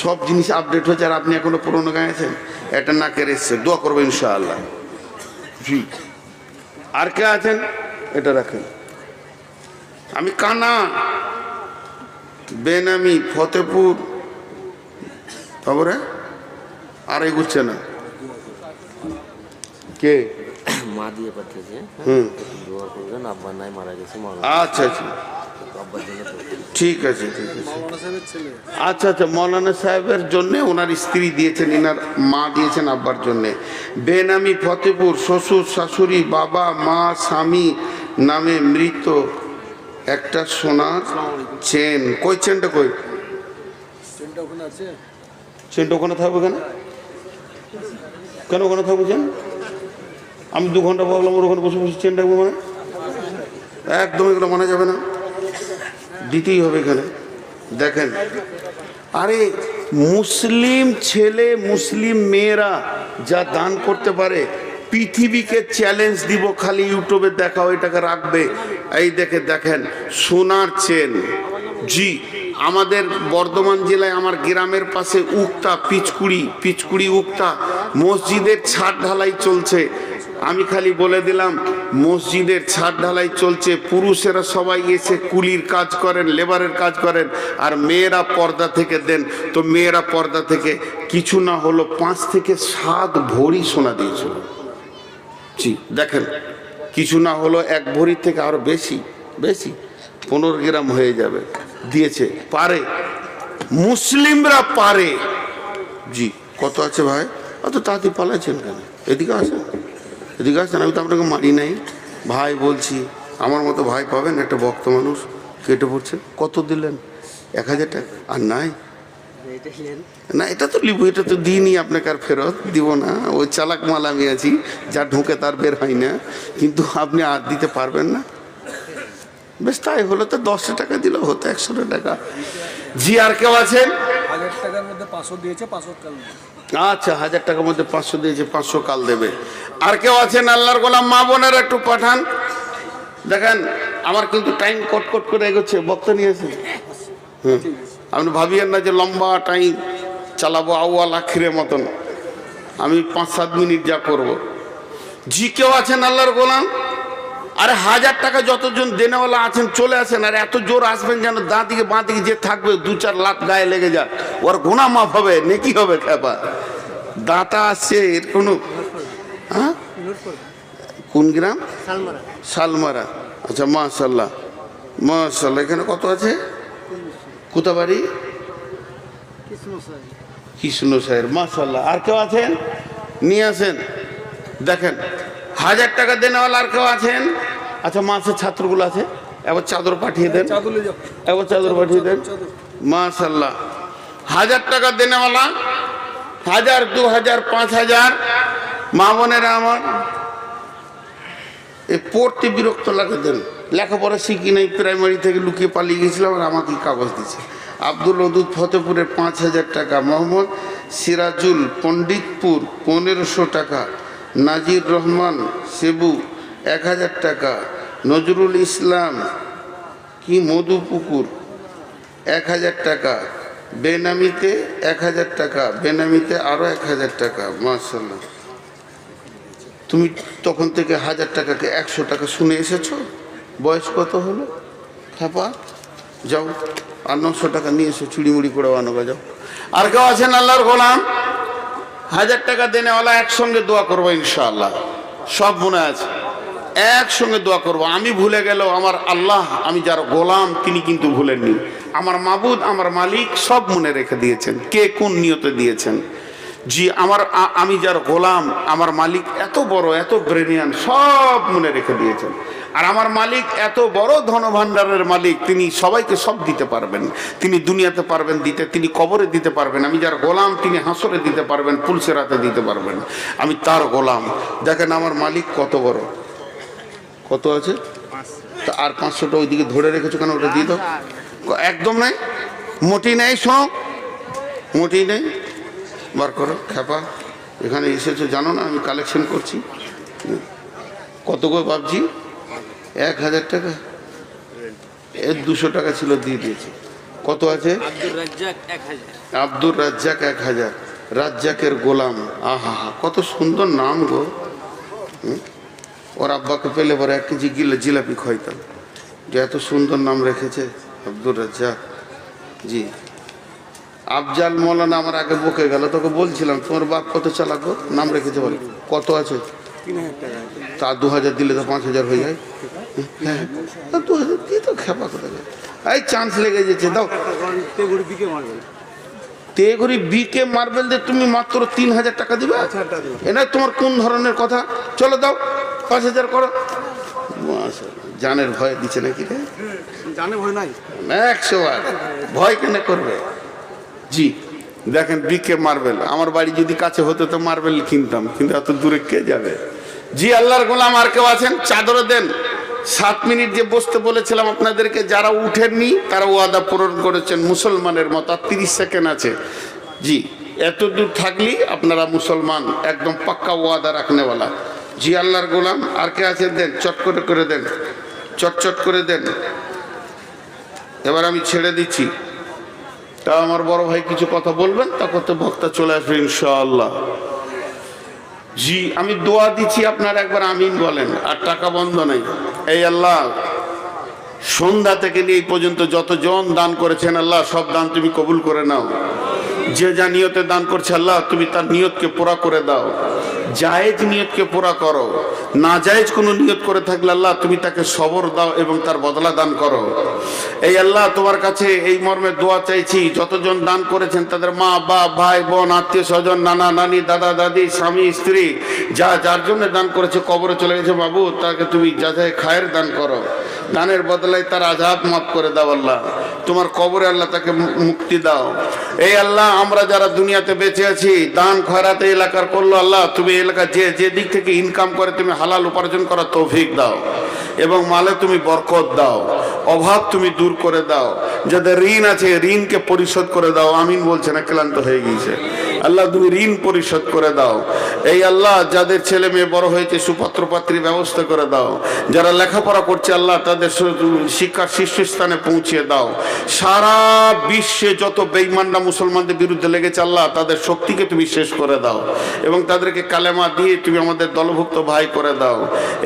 সব জিনিস আপডেট হচ্ছে, আর আপনি এখনো পুরোনো গায়ে আছেন। এটা নাকের এসছে, দোয়া করবো ইনশাআল্লাহ। জি, আর কে আছেন? এটা রাখেন। আমি কানা বেনামি ফতেপুর, তারপরে আর এগুচ্ছে না। কে? মা দিয়ে পাঠিয়েছে। দোয়া করবেন, আব্বা নাই, মারা গেছে। আচ্ছা আচ্ছা, ঠিক আছে ঠিক আছে। আচ্ছা আচ্ছা, মৌলানা সাহেবের জন্য ওনার স্ত্রী দিয়েছেন, এনার মা দিয়েছেন আব্বার জন্যে। বেনামি ফতেপুর, শ্বশুর শাশুড়ি বাবা মা স্বামী নামে মৃত একটা সোনার চেন। কই চেনটা? কই চেনটা? ওখানে থাকবে কেন? কেন ওখানে থাকবে চেন? আমি 2 ঘন্টা ভাবলাম ওর ওখানে বসে বসে চেন রাখবো, মানে একদম এগুলো মানা যাবে না, দিতেই হবে এখানে। দেখেন, আরে মুসলিম ছেলে মুসলিম মেয়েরা যা দান করতে পারে, পৃথিবীকে চ্যালেঞ্জ দিব, খালি ইউটিউবে দেখাও, এটাকে রাখবে। এই দেখেন সোনার চেন। জি, আমাদের বর্ধমান জেলায় আমার গ্রামের পাশে উক্তা পিচকুড়ি উক্তা মসজিদের ছাদ ঢালাই চলছে। আমি খালি বলে দিলাম, মসজিদের ছাদ ঢালাই চলছে, পুরুষেরা সবাই এসে কুলির কাজ করেন, লেবারের কাজ করেন, আর মেয়েরা পর্দা থেকে দেন। তো মেয়েরা পর্দা থেকে কিছু না হলো 5 থেকে 7 ভরি সোনা দিয়েছিল। জি, দেখেন, কিছু না হলো 1 ভরির থেকে আরো বেশি 15 গ্রাম হয়ে যাবে দিয়েছে। পারে, মুসলিমরা পারে। জি, কত আছে ভাই? অত তাড়াতাড়ি পালাচ্ছেন কেন? এদিকে আসেন, এদিকে আসেন। আমি তো আপনাকে মারি নাই ভাই, বলছি আমার মতো ভাই পাবেন? একটা ভক্ত মানুষ কেটে পড়ছে। কত দিলেন? 1,000 টাকা। আর নাই না, এটা তো লিবো, এটা তো দিইনি আপনাকে, আর ফেরত দিব না। ওই চালাক মাল আমি আছি, যা ঢুকে তার বের হয় না। কিন্তু আপনি আর দিতে পারবেন না? বেশ, তাই হলো তো 10 টাকা দিলেও হতো, 100 টাকা। জি, আর কেউ আছেন? 1,000 টাকার মধ্যে 500 দিয়েছে, 500 কাল। আচ্ছা, 1,000 টাকার মধ্যে 500 দিয়েছে, 500 কাল দেবে। আর কেউ আছেন আল্লাহর গোলাম? মা বোনেরা একটু পাঠান। দেখেন, আমার কিন্তু টাইম কট করে এগোচ্ছে। বক্তা নিয়েছে? আপনি ভাবিয়েন না যে লম্বা টাইম চালাবো আউয়াল আখিরের মতন। আমি 5-7 মিনিট যা করব। জি, কেউ আছেন আল্লাহর গোলাম? আরে 1,000 টাকা যতজন দেনেওয়ালা আছেন চলে আসেন, আর এত জোর আসবেন যেন দা দিকে বাঁ দিকে যে থাকবে 2-4 লাখ গায়ে লেগে যাক, ওর গুনাহ মাফ হবে, নেকি হবে। খেপা দাঁতা আসছে এর কোনো। হ্যাঁ, কোন গ্রাম? শালমারা। আচ্ছা, মাশাল্লাহ মাশাল্লাহ। এখানে কত আছে? কোথা বাড়ি? কৃষ্ণ সাহের। মাশাল্লাহ। আর কেউ আছেন? নিয়ে আসেন। দেখেন, 1,000 টাকা দেনেওয়ালা আর কেউ আছেন? আচ্ছা, মাসের ছাত্রগুলো আছে, একবার চাদর পাঠিয়ে দেন, একবার চাদর পাঠিয়ে দেন। মাশাল্লাহ 1000 টাকা দেনেওয়ালা, 1000, 2000, 5000, মা বোনেরা আমার এ পড়তে বিরক্ত লাগে। দেন, লেখাপড়া শিখি নাই, প্রাইমারি থেকে লুকিয়ে পালিয়ে গেছিলাম, আর আমাকে কাগজ দিচ্ছে। আব্দুল ওদুদ ফতেপুরের 5000 টাকা, মোহাম্মদ সিরাজুল পণ্ডিতপুর 1500 টাকা, নাজির রহমান সেবু 1000 টাকা, নজরুল ইসলাম কি মধুপুকুর 1000 টাকা, বেনামিতে 1000 টাকা, বেনামিতে আরও 1000 টাকা। মাশাআল্লাহ, তুমি তখন থেকে 1000 টাকাকে 100 টাকা শুনে এসেছো। বয়স কত হলো খাপা? যাও আর 900 টাকা নিয়ে এসো, চুড়িমুড়ি করে আনোগা, যাও। আর কেউ আছেন আল্লাহর গোলাম? 1000 টাকা দেনেওয়ালা একসঙ্গে দোয়া করবো ইনশাআল্লাহ, সব মনে আছে, একসঙ্গে দোয়া করব। আমি ভুলে গেলেও আমার আল্লাহ, আমি যার গোলাম, তিনি কিন্তু ভুলেননি। আমার মাবুদ, আমার মালিক সব মনে রেখে দিয়েছেন, কে কোন নিয়তে দিয়েছেন। জি, আমি যার গোলাম, আমার মালিক এত বড়, এত ব্রেনিয়ান, সব মনে রেখে দিয়েছেন। আর আমার মালিক এত বড় ধনভাণ্ডারের মালিক, তিনি সবাইকে সব দিতে পারবেন। তিনি দুনিয়াতে পারবেন দিতে, তিনি কবরে দিতে পারবেন। আমি যার গোলাম, তিনি হাসরে দিতে পারবেন, পুলসেরাতে দিতে পারবেন। আমি তার গোলাম। দেখেন আমার মালিক কত বড়। কত আছে? তা আর 500টা ওইদিকে ধরে রেখেছো কেন? ওটা দিয়ে দাও। একদম নাই, মোটি নেই, শোনো, মোটি নেই, বার করো। খেপা, এখানে এসেছো জানো না আমি কালেকশন করছি। কত গো বাবজি? 1000 টাকা, এর 200 টাকা ছিল, দিয়ে দিয়েছি। কত আছে? আব্দুর রাজ্জাক 1000, রাজ্জাকের গোলাম। আহা হা, কত সুন্দর নাম গো। ওর আব্বাকে পেলে পরে 1 কেজি জিলাপি খাইতাম, যে এত সুন্দর নাম রেখেছে আব্দুর রাজ্জাক। জি, আফজাল মৌলানা আমার আগে বকে গেল, তোকে বলছিলাম তোমার বাপ কত চালাক গো, নাম রেখেছে বলে। কত আছে? 3000 টাকা। তা 2000 দিলে তো 5000 হয়ে যায়। হ্যাঁ, 2000 দিয়ে তো খেপা কোথায় যায়। এই চান্স লেগে যেছে, দাও। তেঘরি বিকে মার্বেল দিয়ে তুমি মাত্র 3000 টাকা দিবে? এটা তোমার কোন ধরনের কথা? চলো দাও, 5000 করো। জানের ভয় দিচ্ছে নাকি রে? জানে ভয় নাই, 100 বার ভয় কেন করবে? জি, দেখেন বিকে মার্বেল, আমার বাড়ি যদি কাছে হতো তো মার্বেল কিনতাম, কিন্তু এত দূরে কে যাবে? জি, আল্লাহর গোলাম আর কেউ আছেন? চাদর দেন। 7 মিনিট যে বসতে বলেছিলাম আপনাদেরকে, যারা উঠেননি তারা ওয়াদা পূরণ করেছেন মুসলমানের মতো। 30 সেকেন্ড আছে। জি, এত দূর থাকলেই আপনারা মুসলমান, একদম পাক্কা ওয়াদা রাখনেওয়ালা। জি, আল্লাহর গোলাম আর কে আছেন? দেন, চট করে দেন, চট করে দেন। এবার আমি ছেড়ে দিচ্ছি। তা আমার বড় ভাই কিছু কথা বলবেন, তা করতে বক্তা চলে আসবে ইনশাআল্লাহ। জি, আমি দোয়া দিচ্ছি, আপনারা একবার আমিন বলেন। আর টাকা বন্ধ নাই। এই আল্লাহ, সন্ধ্যা থেকে নিয়ে এই পর্যন্ত যতজন দান করেছেন আল্লাহ, সব দান তুমি কবুল করে নাও। যে যা নিয়তে দান করছে আল্লাহ, তুমি তার নিয়তকে পুরা করে দাও। জায়েজ নিয়তকে পুরা করো। না জায়েজ কোনো নিয়ত করে থাকলে আল্লাহ, তুমি তাকে সবর দাও এবং তার বদলা দান করো। এই আল্লাহ, তোমার কাছে এই মর্মে দোয়া চাইছি, যতজন দান করেছেন তাদের মা বাপ, ভাই বোন, আত্মীয় স্বজন, নানা নানি, দাদা দাদি, স্বামী স্ত্রী, যা যার জন্য দান করেছে কবরে চলে গেছে, বাবু তাকে তুমি যাচাই খায়ের দান করো। দানের বদলায় তার আযাব মাফ করে দাও আল্লাহ। তোমার কবরে আল্লাহ তাকে মুক্তি দাও। এই আল্লাহ, আমরা যারা দুনিয়াতে বেঁচে আছি, দান খয়রাতে এলাকার করলো আল্লাহ, তুমি এলাকা যে দিক থেকে ইনকাম করে তুমি হালাল উপার্জন করার তৌফিক দাও এবং মালে তুমি বরকত দাও। অভাব তুমি দূর করে দাও। যাদের ঋণ আছে ঋণকে পরিশোধ করে দাও। আমিন বলছে না, ক্লান্ত হয়ে গিয়েছে। আল্লাহ, তুমি ঋণ পরিশোধ করে দাও। এই আল্লাহ, যাদের ছেলে মেয়ে বড় হয়েছে সুপাত্র পাত্রী ব্যবস্থা করে দাও। যারা লেখাপড়া করছে আল্লাহ, তাদের শিক্ষার শীর্ষস্থানে পৌঁছিয়ে দাও। সারা বিশ্বে যত বেঈমানরা মুসলমানদের বিরুদ্ধে লেগেছে আল্লাহ, তাদের শক্তিকে তুমি শেষ করে দাও এবং তাদেরকে কালেমা দিয়ে তুমি আমাদের দলভুক্ত ভাই করে দাও।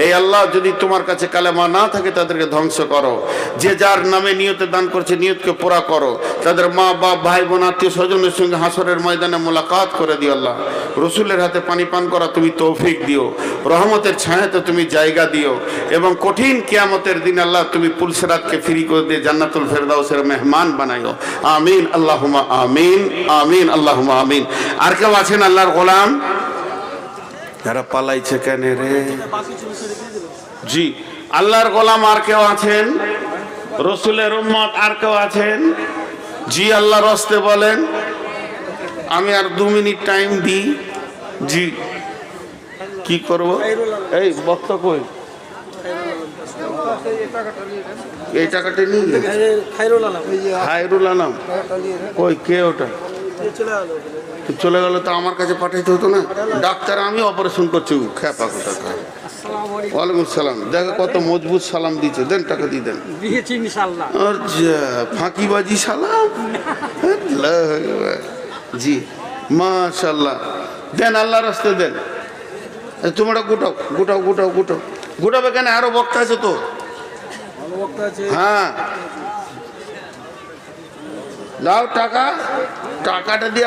এই আল্লাহ, যদি তোমার কাছে কালেমা না থাকে তাদেরকে ধ্বংস করো। যে যার নামে নিয়তে দান করছে নিয়তকে পুরা করো। তাদের মা বাপ, ভাই বোন, আত্মীয় স্বজনের সঙ্গে হাসরের ময়দানে মোলাকাত করে দিও আল্লাহ। রসুলের হাতে পানি পান করা তুমি তৌফিক দিও। রহমতের ছায়াতে তুমি জায়গা দিও এবং কঠিন কিয়ামতের দিন আল্লাহ, তুমি পুলসিরাতকে ফ্রি করে দিয়ে জান্নাতুল ফেরদাউসের মেহমান বানাইও। আমিন আল্লাহুম্মা আমিন, আমিন আল্লাহুম্মা আমিন। আর কেউ আছেন আল্লাহর গোলাম? যারা পালাইছে কেন রে? জি, আল্লাহর গোলাম আর কেউ আছেন? রসুলের উম্মত আর কেউ আছেন? জি, আল্লাহর হস্তে বলেন। আমি আর 2 মিনিট টাইম দিই। জি, কি করব? এই বক্তা কই? এই টাকাটা নিয়ে খায়রুল আলম কই? কে ওটা? চলে গেল তো আমার কাছে পাঠাইতে হতো না? ডাক্তার, আমি অপারেশন করছি। খেপা কোথা? ওয়ালাইকুম সালাম। দেখো কত মজবুত সালাম দিচ্ছে। দেন, টাকা দিয়ে দেন। ফাঁকিবাজি সালাম। জি মাশাল্লাহ, দেন, আল্লাহ রাস্তায় দেন। তোমরা গোটাও গোটাও গোটাও গোটাও। গোটাবে কেন? আরো বক্তা আছে তো। হ্যাঁ, দাও টাকা। টাকাটা দিয়ে